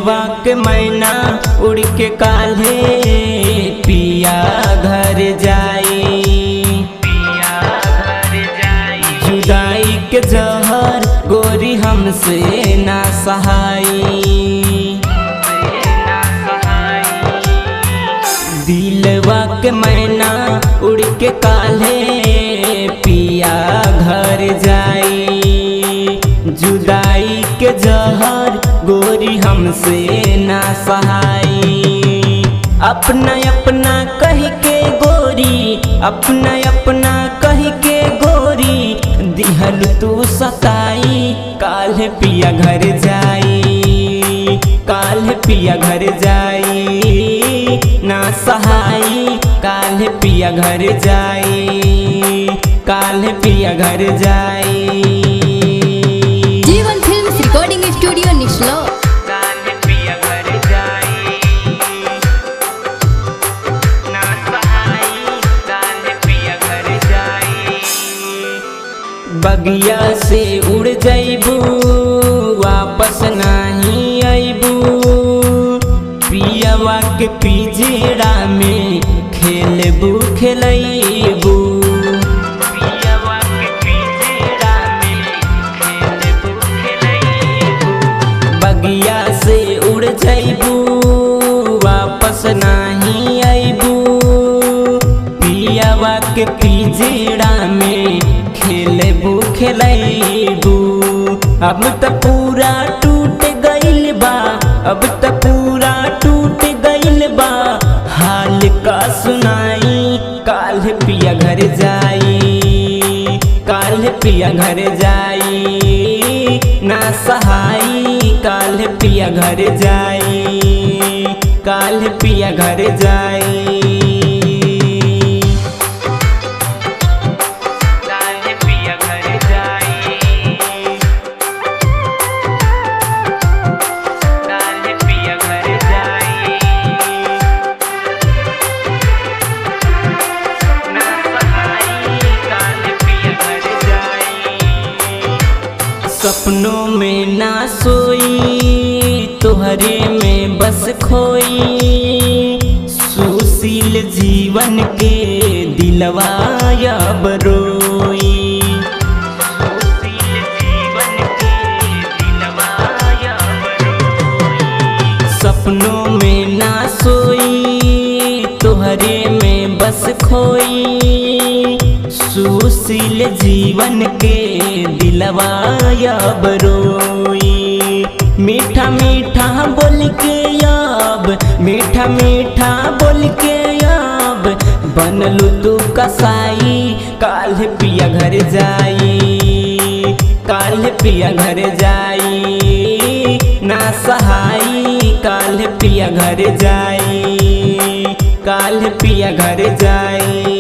दिलवा के मैना उड़ के काल्हे पिया घर जाई, जुदाई के जहर गोरी हमसे ना सहाई। दिलवा के मैना उड़ के काल्हे पिया घर जाई, जुदाई के जहर गोरी हमसे ना सहाई। अपना अपना कह के गोरी, अपना अपना कह के गोरी दिहल तू सताई। काल्हे पिया घर जाई, काल्हे पिया घर जाई ना सहाई। काल्हे पिया घर जाई, काल्हे पिया घर जाई। जीवन फिल्म्स रिकॉर्डिंग स्टूडियो निश्लो। काल्हे पिया घर जाई ना सहाई, काल्हे पिया घर जाई। बगिया से उड़ जाइबू वापस नहीं आइबू, पियावा के पिंजरा में खेलबू खेलैबू। पियावा के पिंजरा में खेलबू खेलैबू। बगिया से उड़ जाइबू वापस नहीं आइबू, पियावा के पिंजरा में खेलबू खेलैबू। अब त पूरा टूट गइल बा, अब त पूरा टूट गइल बा, हाल का सुनाई। काल्हे पिया घर जाई, काल्हे पिया घर जाई ना सहाई। काल्हे पिया घर जाई, काल्हे पिया घर जाई। सपनों में ना सोई तोहरे में बस खोई, सुशील जीवन के दिलवा अब रोई। सुशील जीवन के दिलवा अब रोई। सपनों में ना सोई तोहरे में बस खोई, सुशील जीवन के दिलवा अब रोई। मीठा मीठा बोल के अब, मीठा मीठा बोल के अब बनलू तू कसाई। काल्हे पिया घर जाई, काल्हे पिया घर जाई ना सहाई। काल्हे पिया घर जाई, काल्हे पिया घर जाई।